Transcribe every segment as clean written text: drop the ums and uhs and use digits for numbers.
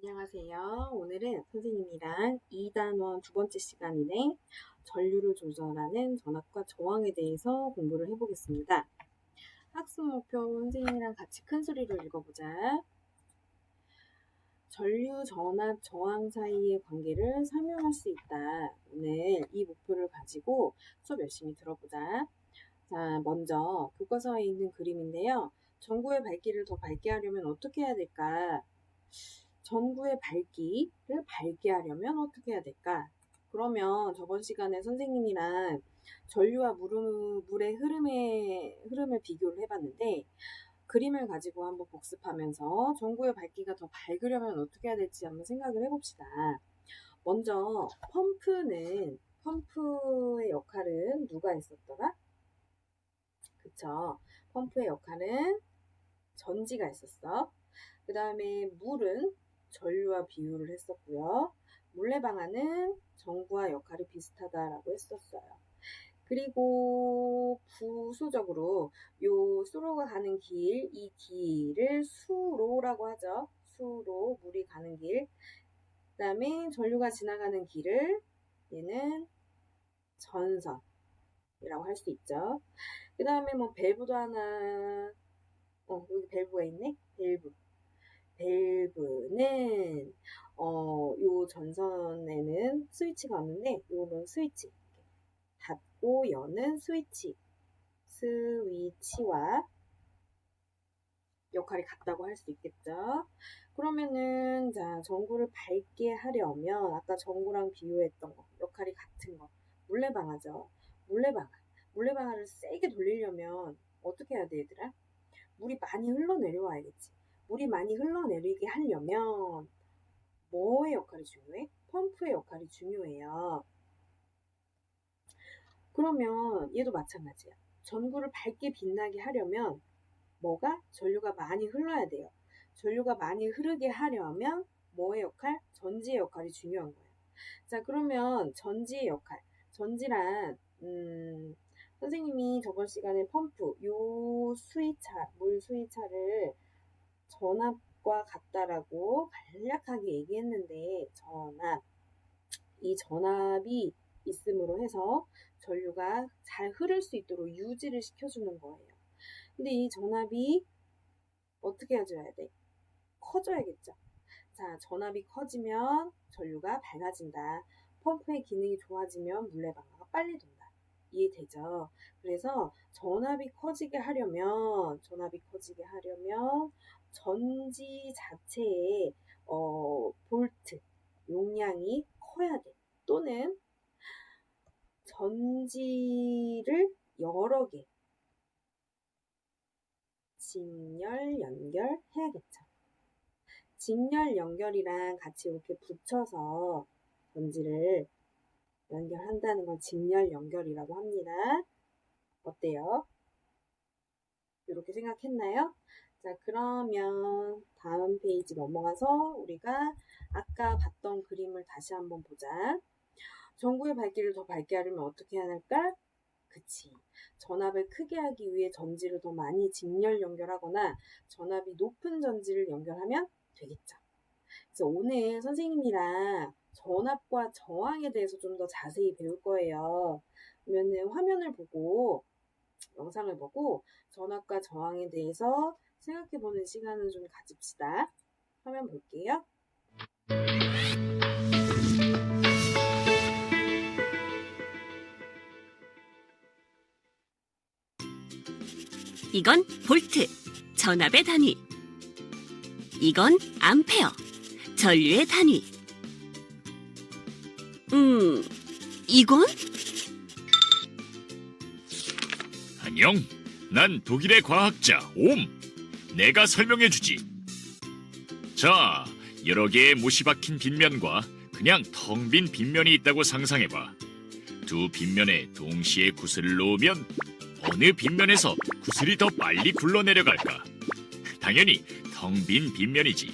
안녕하세요. 오늘은 선생님이랑 2단원 두 번째 시간이네. 전류를 조절하는 전압과 저항에 대해서 공부를 해보겠습니다. 학습 목표 선생님이랑 같이 큰 소리로 읽어보자. 전류, 전압, 저항 사이의 관계를 설명할 수 있다. 오늘 이 목표를 가지고 수업 열심히 들어보자. 자, 먼저 교과서에 있는 그림인데요. 전구의 밝기를 더 밝게 하려면 어떻게 해야 될까? 전구의 밝기를 밝게 하려면 어떻게 해야 될까? 그러면 저번 시간에 선생님이랑 전류와 물의 흐름을 비교를 해봤는데 그림을 가지고 한번 복습하면서 전구의 밝기가 더 밝으려면 어떻게 해야 될지 한번 생각을 해봅시다. 먼저 펌프의 역할은 누가 했었더라? 그쵸? 펌프의 역할은 전지가 있었어. 그 다음에 물은 전류와 비유를 했었고요. 물레방아는 전구와 역할이 비슷하다라고 했었어요. 그리고 부수적으로 요 수로가 가는 길, 이 길을 수로라고 하죠. 수로, 물이 가는 길. 그 다음에 전류가 지나가는 길을 얘는 전선이라고 할 수 있죠. 그 다음에 뭐 밸브도 하나, 여기 밸브가 있네? 밸브는 요 전선에는 스위치가 없는데 요는 스위치 닫고 여는 스위치와 역할이 같다고 할 수 있겠죠. 그러면은 자 전구를 밝게 하려면 아까 전구랑 비교했던 거 역할이 같은 거 물레방아죠. 물레방아를 세게 돌리려면 어떻게 해야 돼 얘들아? 물이 많이 흘러내려와야겠지. 물이 많이 흘러내리게 하려면 뭐의 역할이 중요해? 펌프의 역할이 중요해요. 그러면 얘도 마찬가지야. 전구를 밝게 빛나게 하려면 전류가 많이 흘러야 돼요. 전류가 많이 흐르게 하려면 뭐의 역할? 전지의 역할이 중요한 거예요. 자, 그러면 전지의 역할. 전지란 선생님이 저번 시간에 펌프, 물 수위차를 전압과 같다라고 간략하게 얘기했는데 이 전압이 있음으로 해서 전류가 잘 흐를 수 있도록 유지를 시켜주는 거예요. 근데 이 전압이 어떻게 해줘야 돼? 커져야겠죠. 자, 전압이 커지면 전류가 밝아진다. 펌프의 기능이 좋아지면 물레방아가 빨리 돈다. 이해되죠? 그래서 전압이 커지게 하려면 전지 자체의 볼트 용량이 커야 돼. 또는 전지를 여러 개 직렬 연결해야겠죠. 직렬 연결이랑 같이 이렇게 붙여서 전지를 연결한다는 걸 직렬 연결이라고 합니다. 어때요? 이렇게 생각했나요? 자, 그러면 다음 페이지 넘어가서 우리가 아까 봤던 그림을 다시 한번 보자. 전구의 밝기를 더 밝게 하려면 어떻게 해야 할까? 그치. 전압을 크게 하기 위해 전지를 더 많이 직렬 연결하거나 전압이 높은 전지를 연결하면 되겠죠. 그래서 오늘 선생님이랑 전압과 저항에 대해서 좀 더 자세히 배울 거예요. 그러면 화면을 보고 영상을 보고 전압과 저항에 대해서 생각해보는 시간을 좀 가집시다. 화면 볼게요. 이건 볼트, 전압의 단위. 이건 암페어, 전류의 단위. 이건? 안녕, 난 독일의 과학자 옴. 내가 설명해주지. 자, 여러 개의 못이 박힌 빗면과 그냥 텅 빈 빗면이 있다고 상상해봐. 두 빗면에 동시에 구슬을 놓으면 어느 빗면에서 구슬이 더 빨리 굴러내려갈까? 당연히 텅 빈 빗면이지.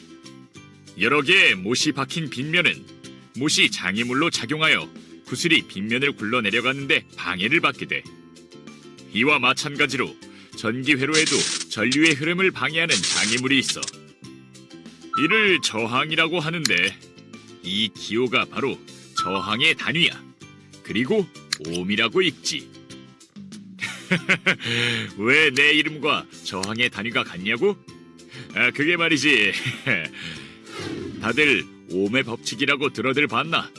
여러 개의 못이 박힌 빗면은 못이 장애물로 작용하여 구슬이 빗면을 굴러내려가는데 방해를 받게 돼. 이와 마찬가지로 전기 회로에도 전류의 흐름을 방해하는 장애물이 있어. 이를 저항이라고 하는데 이 기호가 바로 저항의 단위야. 그리고 옴이라고 읽지. 왜 내 이름과 저항의 단위가 같냐고? 그게 말이지. 다들 옴의 법칙이라고 들어들 봤나?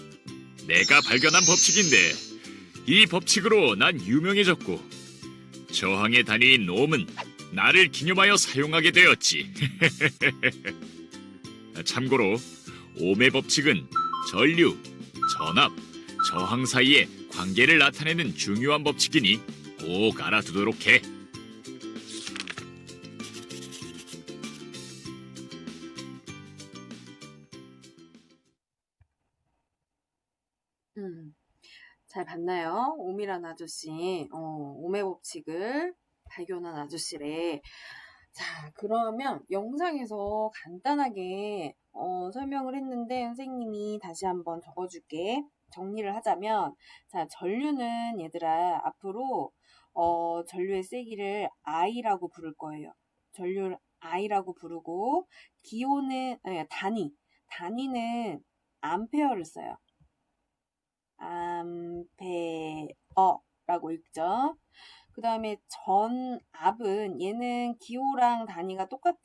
내가 발견한 법칙인데 이 법칙으로 난 유명해졌고 저항의 단위인 옴은 나를 기념하여 사용하게 되었지. 참고로 옴의 법칙은 전류, 전압, 저항 사이의 관계를 나타내는 중요한 법칙이니 꼭 알아두도록 해. 잘 봤나요? 옴이란 아저씨, 옴의 법칙을 발견한 아저씨래. 자, 그러면 영상에서 간단하게 설명을 했는데 선생님이 다시 한번 적어줄게. 정리를 하자면, 자, 전류는 얘들아 앞으로 전류의 세기를 I라고 부를 거예요. 전류를 I라고 부르고 기호는 아니, 단위는 암페어를 써요. 암페어라고 읽죠. 그 다음에 전압은 얘는 기호랑 단위가 똑같아.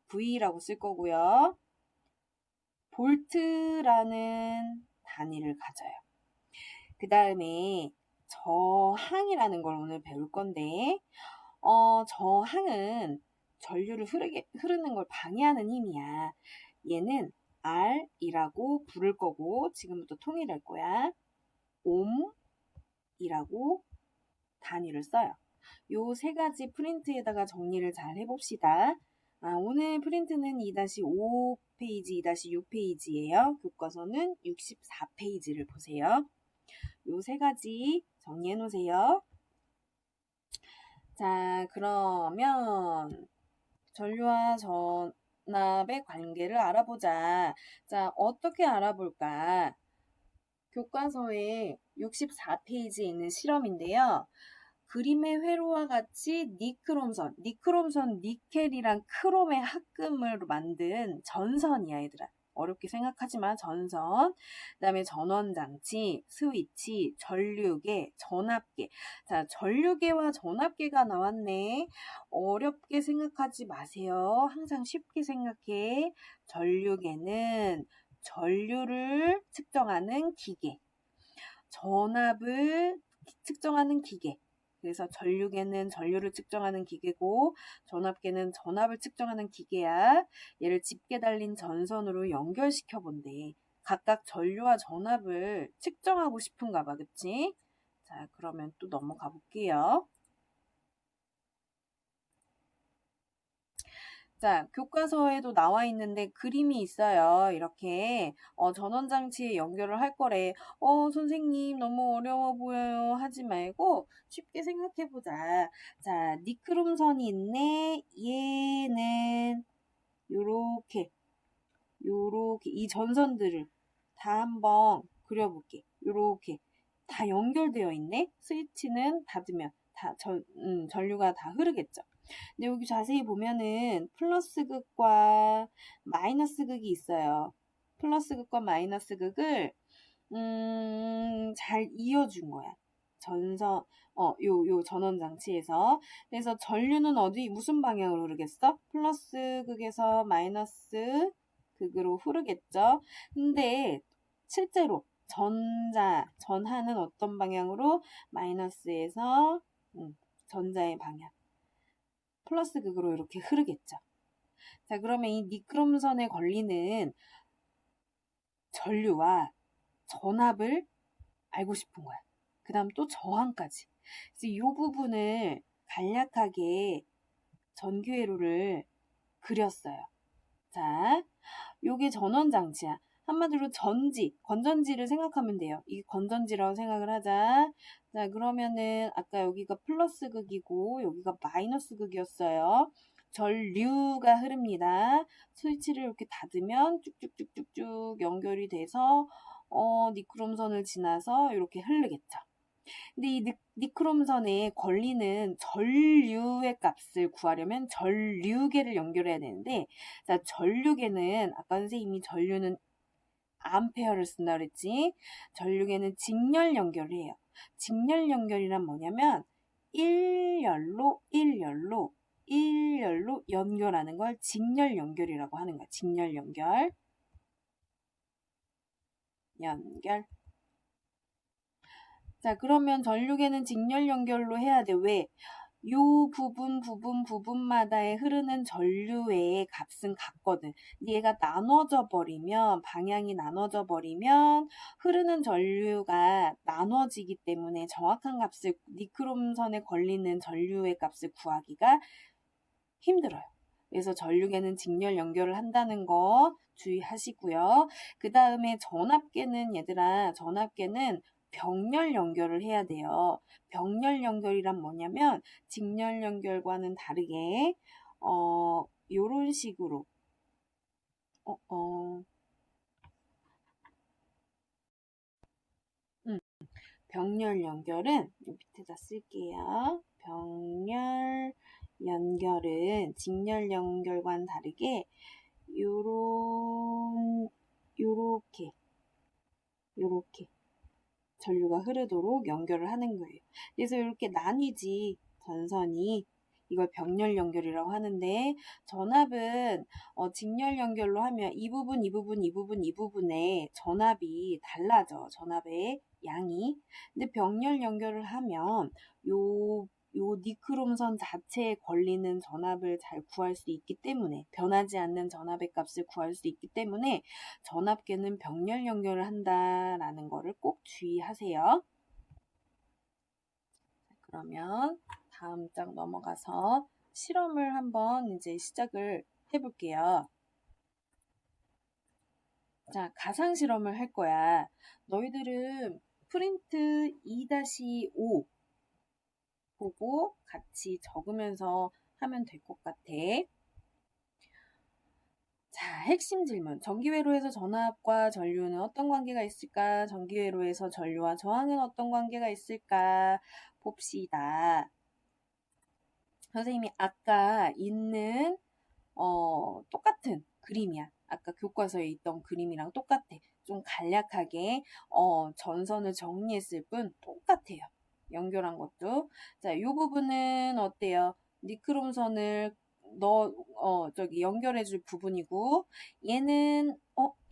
V라고 쓸 거고요. 볼트라는 단위를 가져요. 그 다음에 저항이라는 걸 오늘 배울 건데 저항은 전류를 흐르는 걸 방해하는 힘이야. 얘는 R이라고 부를 거고 지금부터 통일할 거야. 옴이라고 단위를 써요. 요 세 가지 프린트에다가 정리를 잘 해봅시다. 오늘 프린트는 2-5페이지, 2-6페이지예요. 교과서는 64페이지를 보세요. 요 세 가지 정리해 놓으세요. 자, 그러면 전류와 전압의 관계를 알아보자. 자, 어떻게 알아볼까? 교과서에 64페이지에 있는 실험인데요. 그림의 회로와 같이 니크롬선, 니켈이랑 크롬의 합금으로 만든 전선이야, 얘들아. 어렵게 생각하지만 전선, 그 다음에 전원장치, 스위치, 전류계, 전압계. 자, 전류계와 전압계가 나왔네. 어렵게 생각하지 마세요. 항상 쉽게 생각해. 전류계는 전류를 측정하는 기계, 전압을 측정하는 기계. 그래서 전류계는 전류를 측정하는 기계고 전압계는 전압을 측정하는 기계야. 얘를 짚게 달린 전선으로 연결시켜 본대. 각각 전류와 전압을 측정하고 싶은가 봐, 그치? 자, 그러면 또 넘어가 볼게요. 자, 교과서에도 나와 있는데 그림이 있어요. 이렇게 전원장치에 연결을 할 거래. 선생님 너무 어려워 보여요. 하지 말고 쉽게 생각해보자. 자, 니크롬선이 있네. 얘는 요렇게 이 전선들을 다 한번 그려볼게. 요렇게 다 연결되어 있네. 스위치는 닫으면 전류가 다 흐르겠죠. 근데 여기 자세히 보면은 플러스 극과 마이너스 극이 있어요. 플러스 극과 마이너스 극을 잘 이어준 거야. 요 전원 장치에서. 그래서 전류는 무슨 방향으로 흐르겠어? 플러스 극에서 마이너스 극으로 흐르겠죠. 근데 실제로 전하는 어떤 방향으로? 마이너스에서 전자의 방향. 플러스 극으로 이렇게 흐르겠죠. 자, 그러면 이 니크롬선에 걸리는 전류와 전압을 알고 싶은 거야. 그 다음 또 저항까지. 그래서 이 부분을 간략하게 전교회로를 그렸어요. 자, 요게 전원장치야. 한마디로 건전지를 생각하면 돼요. 이게 건전지라고 생각을 하자. 자, 그러면은 아까 여기가 플러스 극이고 여기가 마이너스 극이었어요. 전류가 흐릅니다. 스위치를 이렇게 닫으면 쭉쭉쭉쭉쭉 연결이 돼서 니크롬선을 지나서 이렇게 흐르겠죠. 근데 이 니크롬선에 걸리는 전류의 값을 구하려면 전류계를 연결해야 되는데, 자, 전류계는 아까 선생님이 전류는 암페어를 쓴다 그랬지. 전류계는 직렬 연결을 해요. 직렬 연결이란 뭐냐면 일열로 연결하는 걸 직렬 연결이라고 하는 거야. 직렬 연결. 자, 그러면 전류계는 직렬 연결로 해야 돼. 왜? 요 부분마다에 흐르는 전류의 값은 같거든. 얘가 나눠져 버리면, 방향이 나눠져 버리면 흐르는 전류가 나눠지기 때문에 정확한 값을, 니크롬선에 걸리는 전류의 값을 구하기가 힘들어요. 그래서 전류계는 직렬 연결을 한다는 거 주의하시고요. 그 다음에 전압계는 얘들아, 전압계는 병렬 연결을 해야 돼요. 병렬 연결이란 뭐냐면 직렬 연결과는 다르게 요런 식으로 병렬 연결은 밑에다 쓸게요. 병렬 연결은 직렬 연결과는 다르게 요렇게 전류가 흐르도록 연결을 하는 거예요. 그래서 이렇게 나뉘지, 전선이. 이걸 병렬 연결이라고 하는데, 전압은 직렬 연결로 하면 이 부분에 전압이 달라져. 전압의 양이. 근데 병렬 연결을 하면 요 니크롬선 자체에 걸리는 전압을 잘 구할 수 있기 때문에, 변하지 않는 전압의 값을 구할 수 있기 때문에 전압계는 병렬 연결을 한다라는 거를 꼭 주의하세요. 그러면 다음 장 넘어가서 실험을 한번 이제 시작을 해볼게요. 자, 가상 실험을 할 거야. 너희들은 프린트 2-5 보고 같이 적으면서 하면 될 것 같아. 자, 핵심 질문. 전기회로에서 전압과 전류는 어떤 관계가 있을까? 전기회로에서 전류와 저항은 어떤 관계가 있을까? 봅시다. 선생님이 아까 있는 똑같은 그림이야. 아까 교과서에 있던 그림이랑 똑같아. 좀 간략하게 전선을 정리했을 뿐 똑같아요. 연결한 것도. 자, 이 부분은 어때요? 니크롬선을 연결해줄 부분이고, 얘는,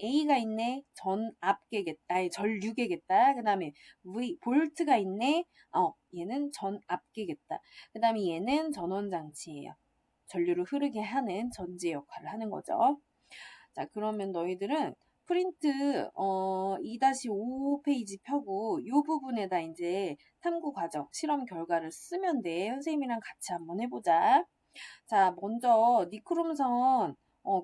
A가 있네? 전압계겠다. 전류계겠다. 그 다음에 볼트가 있네? 얘는 전압계겠다. 그 다음에 얘는 전원장치예요. 전류를 흐르게 하는 전지 역할을 하는 거죠. 자, 그러면 너희들은 프린트 2-5 페이지 펴고 이 부분에다 이제 탐구 과정, 실험 결과를 쓰면 돼. 선생님이랑 같이 한번 해보자. 자, 먼저 니크롬선,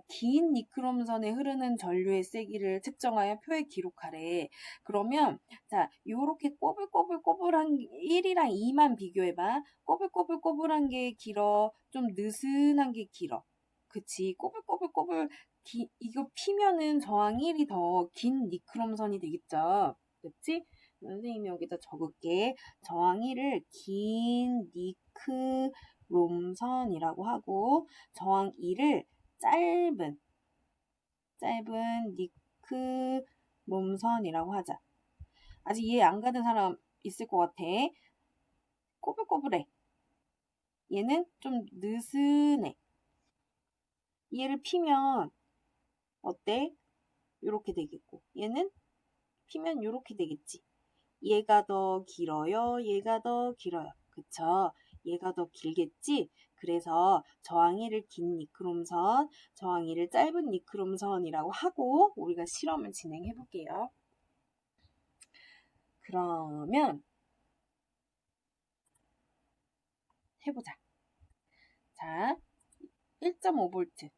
긴 니크롬선에 흐르는 전류의 세기를 측정하여 표에 기록하래. 그러면 자, 요렇게 꼬불꼬불한 1이랑 2만 비교해봐. 꼬불꼬불한 게 길어, 좀 느슨한 게 길어. 그치? 꼬불꼬불 이거 피면은 저항 1이 더 긴 니크롬선이 되겠죠. 그치? 선생님이 여기다 적을게. 저항 1을 긴 니크롬선이라고 하고, 저항 2를 짧은 니크롬선이라고 하자. 아직 이해 안 가는 사람 있을 것 같아. 꼬불꼬불해. 얘는 좀 느슨해. 얘를 피면 어때? 요렇게 되겠고, 얘는 피면 요렇게 되겠지. 얘가 더 길어요? 얘가 더 길어요. 그쵸? 얘가 더 길겠지? 그래서 저항 1을 긴 니크롬선, 저항 2를 짧은 니크롬선이라고 하고 우리가 실험을 진행해 볼게요. 그러면 해보자. 자, 1.5V.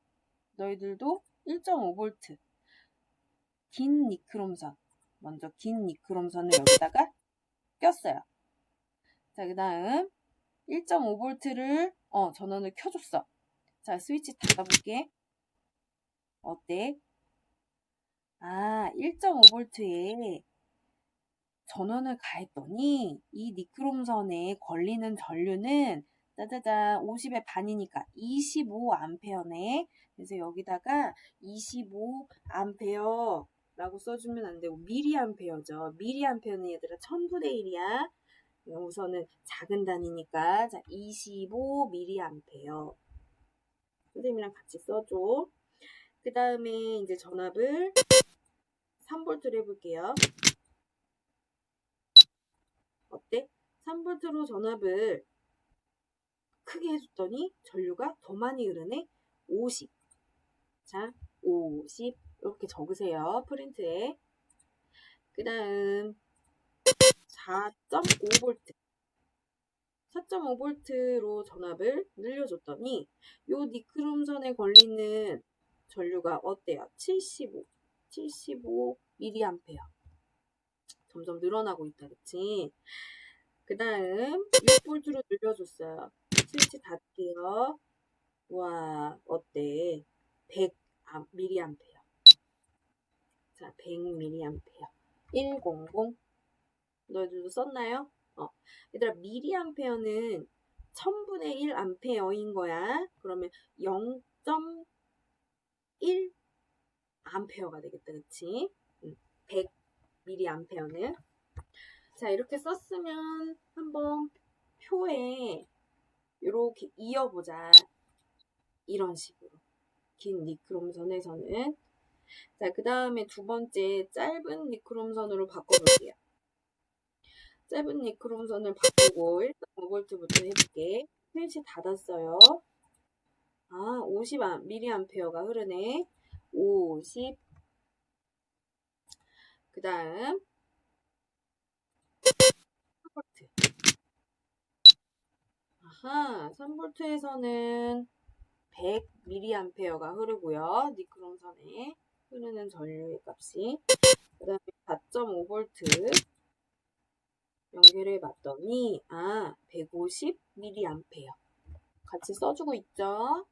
너희들도 1.5V. 긴 니크롬선. 먼저 긴 니크롬선을 여기다가 꼈어요. 자, 그 다음 1.5V를 전원을 켜줬어. 자, 스위치 닫아볼게. 어때? 1.5V에 전원을 가했더니 이 니크롬선에 걸리는 전류는 짜자잔 50의 반이니까 25A네. 그래서 여기다가 25A라고 써주면 안 되고 미리암페어죠. 미리암페어는 얘들아 1000분의 1이야. 우선은 작은 단위니까 자 25mA. 선생님이랑 같이 써줘. 그 다음에 이제 전압을 3V로 해볼게요. 어때? 3V로 전압을 크게 해줬더니 전류가 더 많이 흐르네. 50. 자, 50 이렇게 적으세요. 프린트에. 그 다음 4.5V 4.5V로 전압을 늘려줬더니 요 니크롬선에 걸리는 전류가 어때요? 75mA. 점점 늘어나고 있다, 그치? 그 다음 6V로 늘려줬어요. 스위치 닫게요. 와, 어때? 100mA. 자, 100mA. 100. 너희들도 썼나요? 얘들아, 미리암페어는 1000분의 1 암페어인 거야. 그러면 0.1 암페어가 되겠다, 그치? 100 미리암페어는. 자, 이렇게 썼으면 한번 표에 이렇게 이어보자. 이런 식으로. 긴 니크롬선에서는. 자, 그 다음에 두 번째 짧은 니크롬선으로 바꿔볼게요. 짧은 니크롬선을 바꾸고 1.5V부터 해볼게. 스위치 닫았어요. 50mA가 흐르네. 50. 그 다음 3V. 3V에서는 100mA가 흐르고요. 니크롬선에 흐르는 전류의 값이. 그 다음에 4.5V 연결해 봤더니 150mA. 같이 써주고 있죠?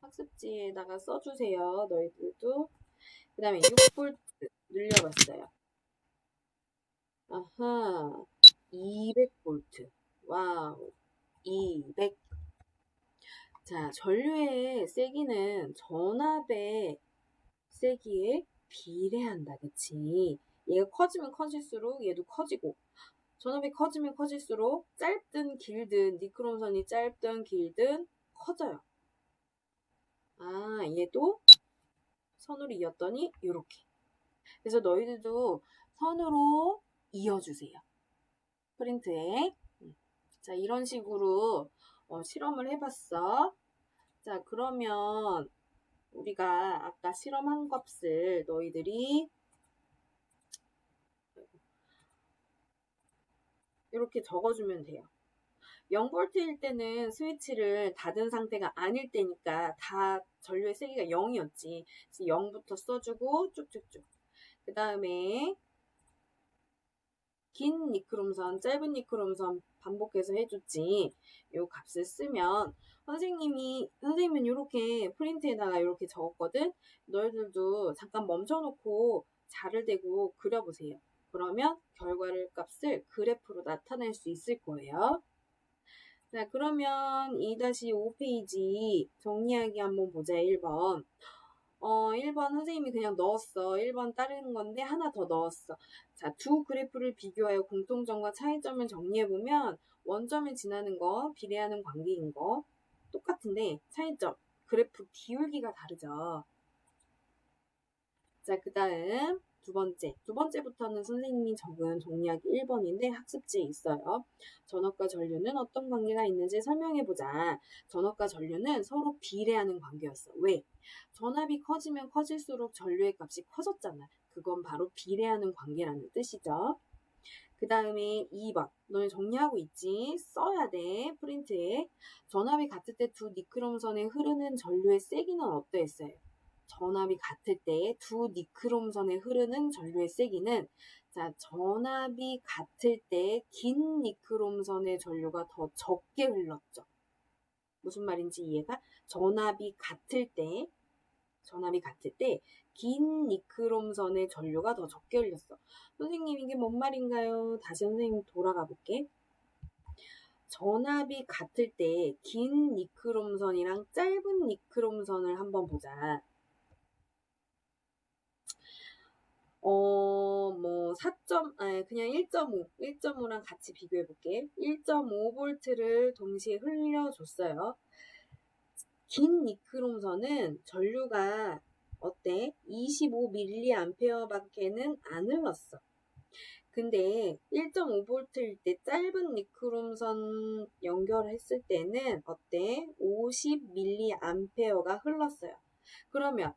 학습지에다가 써주세요. 너희들도. 그 다음에 6V 늘려봤어요. 200V. 와우. 200. 자, 전류의 세기는 전압의 세기에 비례한다. 그치? 얘가 커지면 커질수록 얘도 커지고, 전압이 커지면 커질수록 짧든 길든, 니크롬선이 짧든 길든 커져요. 얘도 선으로 이었더니 이렇게. 그래서 너희들도 선으로 이어주세요. 프린트에. 자, 이런 식으로 실험을 해봤어. 자, 그러면 우리가 아까 실험한 값을 너희들이 이렇게 적어주면 돼요. 0V일 때는 스위치를 닫은 상태가 아닐 때니까 다 전류의 세기가 0이었지. 그래서 0부터 써주고 쭉쭉쭉. 그 다음에 긴 니크롬선, 짧은 니크롬선 반복해서 해줬지. 요 값을 쓰면 선생님은 이렇게 프린트에다가 이렇게 적었거든. 너희들도 잠깐 멈춰놓고 자를 대고 그려보세요. 그러면 결과를 값을 그래프로 나타낼 수 있을 거예요. 자, 그러면 2-5페이지 정리하기 한번 보자. 1번. 1번 선생님이 그냥 넣었어. 1번 따르는 건데 하나 더 넣었어. 자, 두 그래프를 비교하여 공통점과 차이점을 정리해보면 원점을 지나는 거, 비례하는 관계인 거 똑같은데 차이점, 그래프 기울기가 다르죠. 자, 그 다음 두 번째부터는 선생님이 적은 정리하기 1번인데 학습지에 있어요. 전압과 전류는 어떤 관계가 있는지 설명해보자. 전압과 전류는 서로 비례하는 관계였어. 왜? 전압이 커지면 커질수록 전류의 값이 커졌잖아. 그건 바로 비례하는 관계라는 뜻이죠. 그 다음에 2번. 너네 정리하고 있지? 써야 돼. 프린트에. 전압이 같을 때 두 니크롬선에 흐르는 전류의 세기는 어떠했어요? 전압이 같을 때 두 니크롬선에 흐르는 전류의 세기는 전압이 같을 때 긴 니크롬선의 전류가 더 적게 흘렀죠. 무슨 말인지 이해가? 전압이 같을 때 전압이 같을 때 긴 니크롬선의 전류가 더 적게 흘렸어. 선생님 이게 뭔 말인가요? 다시 선생님 돌아가 볼게. 전압이 같을 때 긴 니크롬선이랑 짧은 니크롬선을 한번 보자. 뭐 1.5랑 같이 비교해 볼게. 1.5V를 동시에 흘려줬어요. 긴 니크롬선은 전류가 어때? 25mA밖에는 안 흘렀어. 근데 1.5V일 때 짧은 니크롬선 연결했을 때는 어때? 50mA가 흘렀어요. 그러면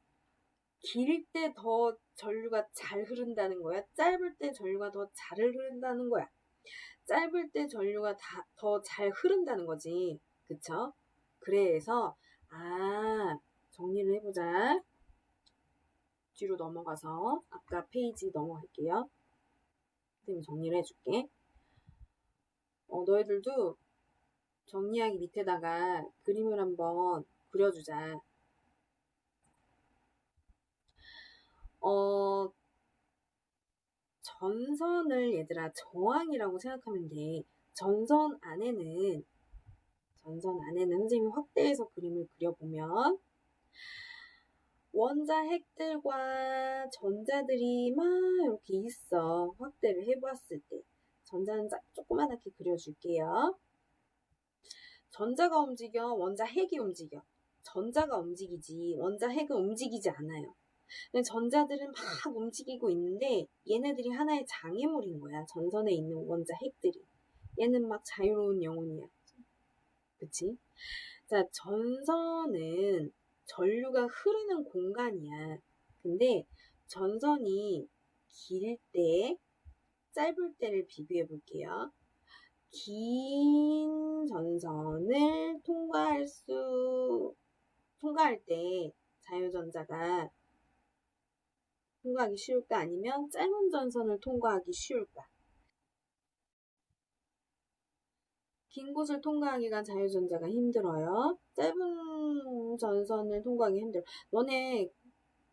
길 때 더 전류가 잘 흐른다는 거야? 짧을 때 전류가 더 잘 흐른다는 거야? 짧을 때 전류가 더 잘 흐른다는 거지. 그쵸? 그래서 정리를 해보자. 뒤로 넘어가서 아까 페이지 넘어갈게요. 선생님이 정리를 해줄게. 너희들도 정리하기 밑에다가 그림을 한번 그려주자. 전선을 얘들아 저항이라고 생각하면 돼. 전선 안에는 선생님이 확대해서 그림을 그려보면 원자핵들과 전자들이 막 이렇게 있어. 확대를 해보았을 때 전자는 조그맣게 그려줄게요. 전자가 움직여, 원자핵이 움직여. 전자가 움직이지 원자핵은 움직이지 않아요. 전자들은 막 움직이고 있는데 얘네들이 하나의 장애물인 거야. 전선에 있는 원자핵들이. 얘는 막 자유로운 영혼이야. 그치? 자, 전선은 전류가 흐르는 공간이야. 근데 전선이 길 때, 짧을 때를 비교해 볼게요. 긴 전선을 통과할 때 자유전자가 통과하기 쉬울까? 아니면 짧은 전선을 통과하기 쉬울까? 긴 곳을 통과하기가 자유전자가 힘들어요. 짧은 전선을 통과하기 힘들어. 너네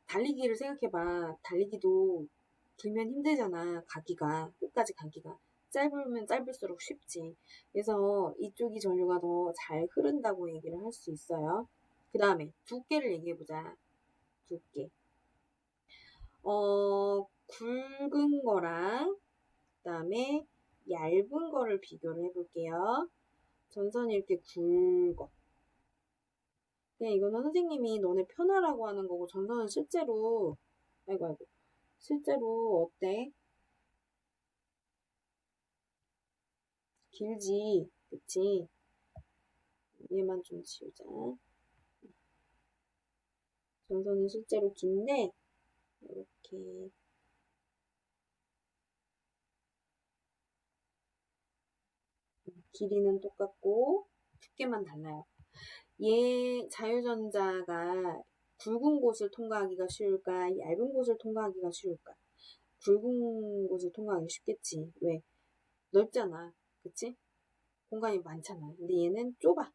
달리기를 생각해봐. 달리기도 길면 힘들잖아. 끝까지 가기가. 짧으면 짧을수록 쉽지. 그래서 이쪽이 전류가 더 잘 흐른다고 얘기를 할 수 있어요. 그 다음에 두께를 얘기해보자. 두께. 굵은 거랑 그 다음에 얇은 거를 비교를 해볼게요. 전선이 이렇게 굵어. 그냥 이거는 선생님이 너네 편하라고 하는 거고, 전선은 실제로 실제로 어때? 길지, 그치? 얘만 좀 지우자. 전선은 실제로 긴데 이렇게 길이는 똑같고 두께만 달라요. 얘 자유전자가 굵은 곳을 통과하기가 쉬울까? 얇은 곳을 통과하기가 쉬울까? 굵은 곳을 통과하기 쉽겠지. 왜? 넓잖아. 그치? 공간이 많잖아. 근데 얘는 좁아.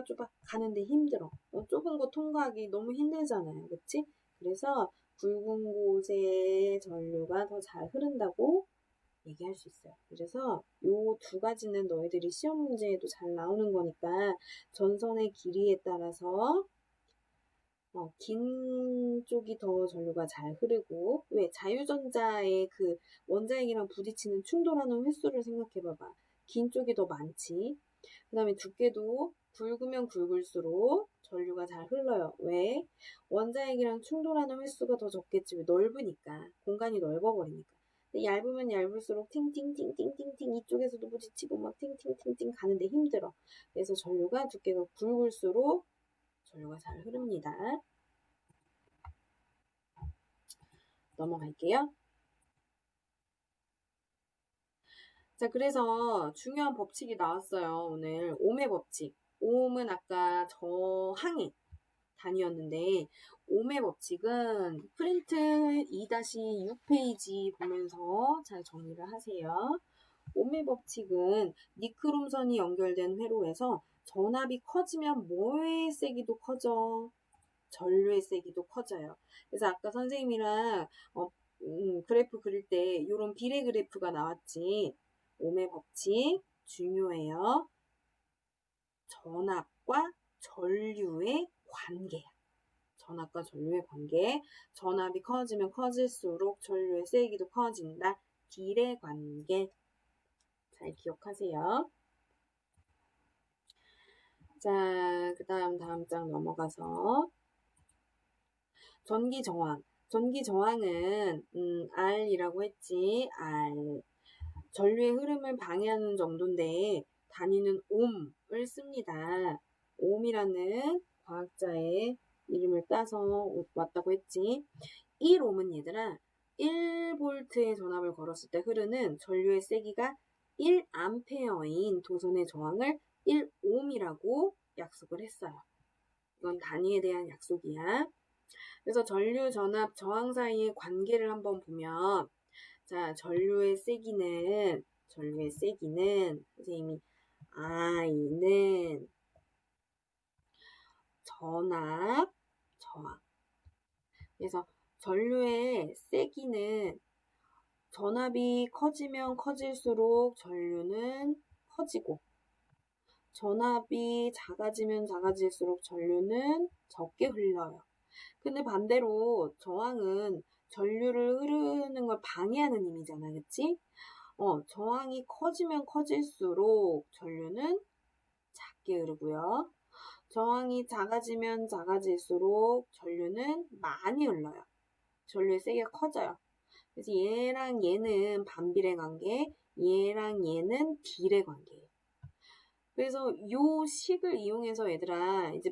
좁아. 가는데 힘들어. 좁은 곳 통과하기 너무 힘들잖아요. 그치? 그래서 굵은 곳의 전류가 더 잘 흐른다고 얘기할 수 있어요. 그래서 요 두 가지는 너희들이 시험 문제에도 잘 나오는 거니까 전선의 길이에 따라서 긴 쪽이 더 전류가 잘 흐르고, 왜? 자유전자의 그 원자핵이랑 부딪히는 충돌하는 횟수를 생각해봐봐. 긴 쪽이 더 많지. 그 다음에 두께도 굵으면 굵을수록 전류가 잘 흘러요. 왜? 원자핵이랑 충돌하는 횟수가 더 적겠지. 왜? 넓으니까. 공간이 넓어버리니까. 근데 얇으면 얇을수록 팅팅팅팅팅팅 이쪽에서도 부딪히고 막 팅팅팅팅 가는데 힘들어. 그래서 전류가 두께가 굵을수록 전류가 잘 흐릅니다. 넘어갈게요. 자, 그래서 중요한 법칙이 나왔어요. 오늘 옴의 법칙. 옴은 아까 저항의 단위였는데 옴의 법칙은 프린트 2-6페이지 보면서 잘 정리를 하세요. 옴의 법칙은 니크롬선이 연결된 회로에서 전압이 커지면 뭐의 세기도 커져? 전류의 세기도 커져요. 그래서 아까 선생님이랑 그래프 그릴 때 이런 비례 그래프가 나왔지. 옴의 법칙 중요해요. 전압과 전류의 관계야. 전압과 전류의 관계. 전압이 커지면 커질수록 전류의 세기도 커진다. 비례 관계. 잘 기억하세요. 자, 그 다음 장 넘어가서 전기 저항. 전기 저항은 R이라고 했지. R. 전류의 흐름을 방해하는 정도인데 단위는 옴을 씁니다. 옴이라는 과학자의 이름을 따서 왔다고 했지. 1옴은 얘들아 1V의 전압을 걸었을 때 흐르는 전류의 세기가 1A인 도선의 저항을 1옴이라고 약속을 했어요. 이건 단위에 대한 약속이야. 그래서 전류, 전압, 저항 사이의 관계를 한번 보면 자, 전류의 세기는 선생님이 I는 전압, 저항. 그래서 전류의 세기는 전압이 커지면 커질수록 전류는 커지고 전압이 작아지면 작아질수록 전류는 적게 흘러요. 근데 반대로 저항은 전류를 흐르는 걸 방해하는 힘이잖아, 그치? 저항이 커지면 커질수록 전류는 작게 흐르고요. 저항이 작아지면 작아질수록 전류는 많이 흘러요. 전류의 세기가 커져요. 그래서 얘랑 얘는 반비례 관계, 얘랑 얘는 비례 관계예요. 그래서 요 식을 이용해서 얘들아 이제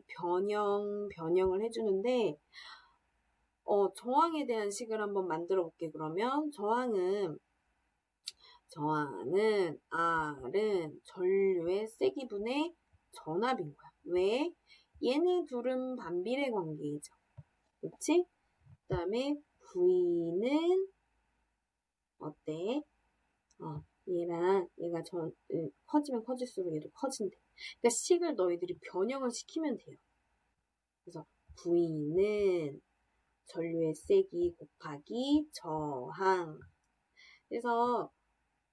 변형을 해주는데 저항에 대한 식을 한번 만들어 볼게. 그러면 저항은 R은 전류의 세기분의 전압인 거야. 왜? 얘네 둘은 반비례 관계이죠. 그렇지? 그 다음에 V는 어때? 얘가 커지면 커질수록 얘도 커진대. 그러니까 식을 너희들이 변형을 시키면 돼요. 그래서 V는 전류의 세기 곱하기 저항. 그래서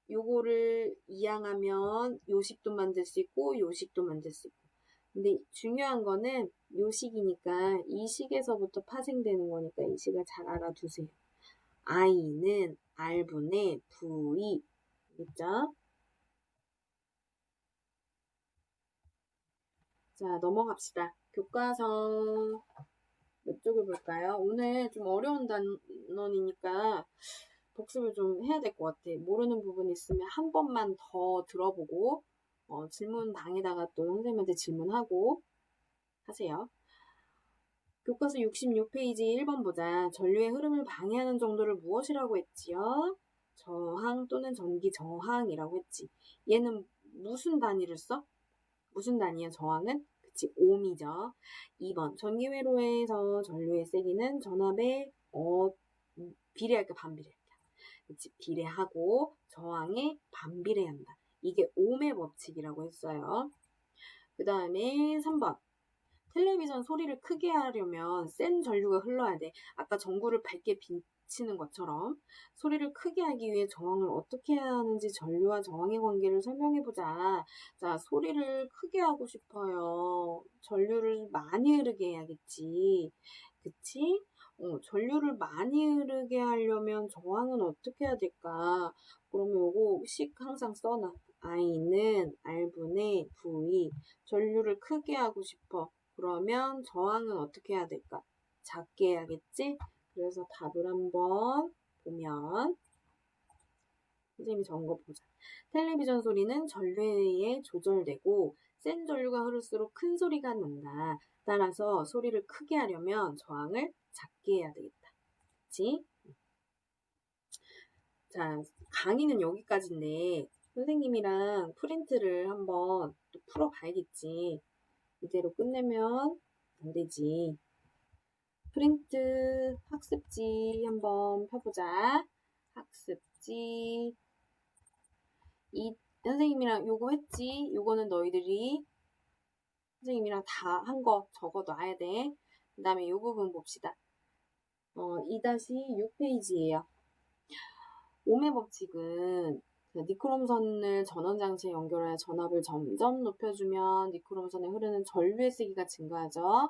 요거를 이항하면 요식도 만들 수 있고 요식도 만들 수 있고. 근데 중요한 거는 요식이니까 이 식에서부터 파생되는 거니까 이 식을 잘 알아두세요. I는 R분의 V. 알겠죠? 자, 넘어갑시다. 교과서 몇 쪽을 볼까요? 오늘 좀 어려운 단원이니까 복습을 좀 해야 될 것 같아. 모르는 부분 있으면 한 번만 더 들어보고 질문 방에다가 또 선생님한테 질문하고 하세요. 교과서 66페이지 1번 보자. 전류의 흐름을 방해하는 정도를 무엇이라고 했지요? 저항 또는 전기 저항이라고 했지. 얘는 무슨 단위를 써? 무슨 단위야 저항은? 그치, 옴이죠. 2번 전기 회로에서 전류의 세기는 전압에 비례할까 반비례할까? 그치, 비례하고 저항에 반비례한다. 이게 옴의 법칙이라고 했어요. 그 다음에 3번 텔레비전 소리를 크게 하려면 센 전류가 흘러야 돼. 아까 전구를 밝게 비치는 것처럼 소리를 크게 하기 위해 저항을 어떻게 해야 하는지 전류와 저항의 관계를 설명해보자. 자, 소리를 크게 하고 싶어요. 전류를 많이 흐르게 해야겠지. 그치? 전류를 많이 흐르게 하려면 저항은 어떻게 해야 될까? 그러면 요거 식 항상 써놔. I는 R분의 V. 전류를 크게 하고 싶어. 그러면 저항은 어떻게 해야 될까? 작게 해야겠지? 그래서 답을 한번 보면 선생님이 적은 거 보자. 텔레비전 소리는 전류에 의해 조절되고 센 전류가 흐를수록 큰 소리가 난다. 따라서 소리를 크게 하려면 저항을 작게 해야 되겠다. 그치? 자, 강의는 여기까지인데 선생님이랑 프린트를 한번 또 풀어봐야겠지. 이대로 끝내면 안 되지. 프린트 학습지 한번 펴보자. 학습지. 선생님이랑 요거 했지? 요거는 너희들이 선생님이랑 다 한 거 적어 놔야 돼. 그 다음에 이 부분 봅시다. 2-6페이지예요. 옴의 법칙은 니크롬선을 전원장치에 연결하여 전압을 점점 높여주면 니크롬선에 흐르는 전류의 세기가 증가하죠.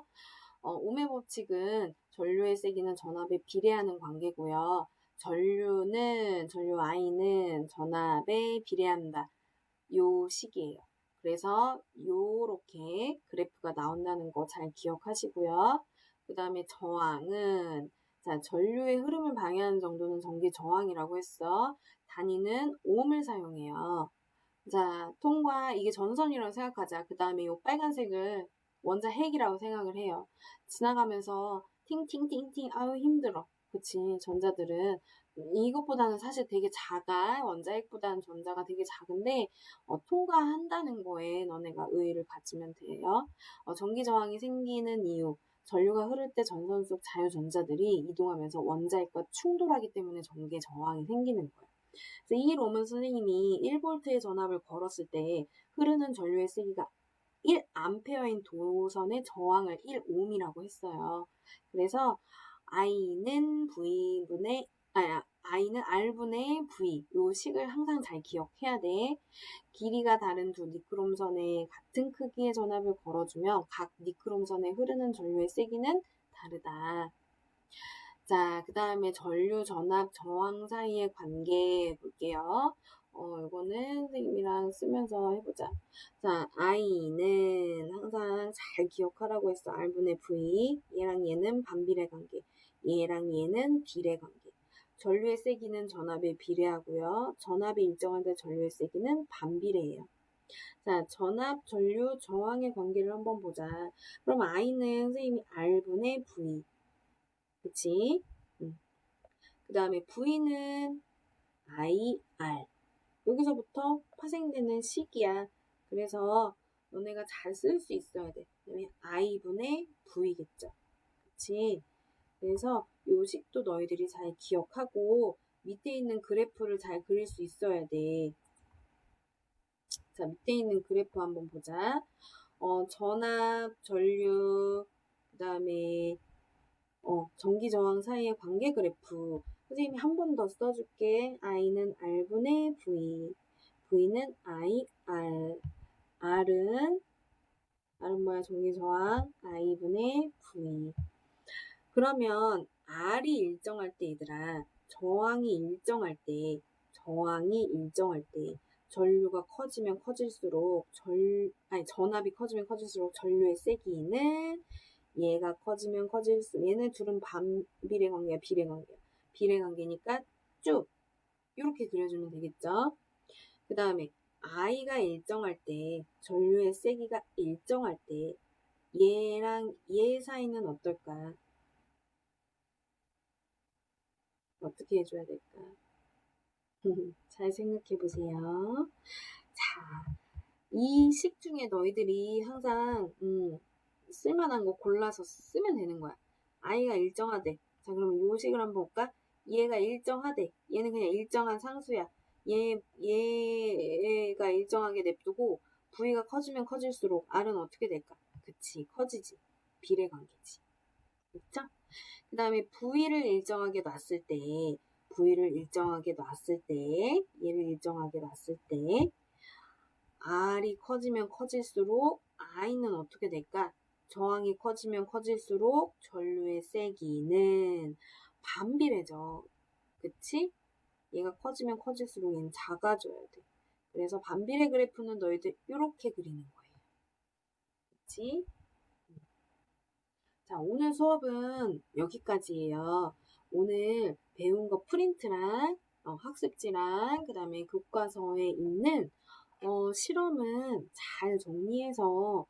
옴의 법칙은 전류의 세기는 전압에 비례하는 관계고요. 전류 I는 전압에 비례한다. 요 식이에요. 그래서 요렇게 그래프가 나온다는 거 잘 기억하시고요. 그 다음에 저항은 전류의 흐름을 방해하는 정도는 전기 저항이라고 했어. 단위는 옴을 사용해요. 통과 이게 전선이라고 생각하자. 그 다음에 요 빨간색을 원자 핵이라고 생각을 해요. 지나가면서 팅팅팅팅 아유 힘들어. 그치 전자들은 이것보다는 사실 되게 작아. 원자 핵보다는 전자가 되게 작은데 통과한다는 거에 너네가 의의를 가지면 돼요. 전기 저항이 생기는 이유 전류가 흐를 때 전선 속 자유전자들이 이동하면서 원자핵과 충돌하기 때문에 전기 저항이 생기는 거예요. 그래서 이 로문 선생님이 1V의 전압을 걸었을 때 흐르는 전류의 세기가 1A인 도선의 저항을 1옴이라고 했어요. 그래서 I는 R분의 V 요 식을 항상 잘 기억해야 돼. 길이가 다른 두 니크롬선에 같은 크기의 전압을 걸어주면 각 니크롬선에 흐르는 전류의 세기는 다르다. 그 다음에 전류, 전압, 저항 사이의 관계 볼게요. 이거는 선생님이랑 쓰면서 해보자. I는 항상 잘 기억하라고 했어. R분의 V. 얘랑 얘는 반비례 관계. 얘랑 얘는 비례 관계. 전류의 세기는 전압에 비례하고요. 전압이 일정할 때 전류의 세기는 반비례해요. 전압, 전류, 저항의 관계를 한번 보자. 그럼 I는 선생님이 R분의 V. 그치? 그 다음에 V는 IR. 여기서부터 파생되는 식이야. 그래서 너네가 잘 쓸 수 있어야 돼. 그다음에 I분의 V겠죠. 그치? 그래서 요 식도 너희들이 잘 기억하고 밑에 있는 그래프를 잘 그릴 수 있어야 돼. 밑에 있는 그래프 한번 보자. 전압, 전류, 그 다음에 전기 저항 사이의 관계 그래프. 선생님이 한 번 더 써줄게. I는 R분의 V. V는 IR. R은 뭐야? 전기 저항 I분의 V. 그러면 R이 일정할 때 얘들아, 저항이 일정할 때 전류가 커지면 커질수록 전압이 커지면 커질수록 전류의 세기는 얘가 커지면 커질수록 얘네 둘은 반비례 관계야, 비례 관계야. 비례 관계니까 쭉 이렇게 그려주면 되겠죠. 그 다음에 I가 일정할 때, 전류의 세기가 일정할 때 얘랑 얘 사이는 어떨까? 어떻게 해줘야 될까? 잘 생각해 보세요. 이 식 중에 너희들이 항상 쓸만한 거 골라서 쓰면 되는 거야. I가 일정하대. 그러면 요 식을 한번 볼까? 얘가 일정하대. 얘는 그냥 일정한 상수야. 얘가 일정하게 냅두고 V가 커지면 커질수록 R은 어떻게 될까? 그치, 커지지. 비례 관계지. 그쵸? 그 다음에 V를 일정하게 놨을 때, 얘를 일정하게 놨을 때, R이 커지면 커질수록 I는 어떻게 될까? 저항이 커지면 커질수록 전류의 세기는 반비례죠. 그치? 얘가 커지면 커질수록 얘는 작아져야 돼. 그래서 반비례 그래프는 너희들 이렇게 그리는 거예요. 그치? 오늘 수업은 여기까지예요. 오늘 배운 거 프린트랑 학습지랑 그 다음에 교과서에 있는 실험은 잘 정리해서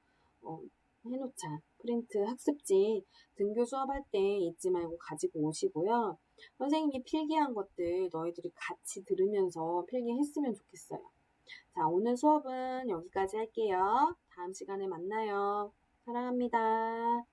해놓자. 프린트 학습지 등교 수업할 때 잊지 말고 가지고 오시고요. 선생님이 필기한 것들 너희들이 같이 들으면서 필기했으면 좋겠어요. 오늘 수업은 여기까지 할게요. 다음 시간에 만나요. 사랑합니다.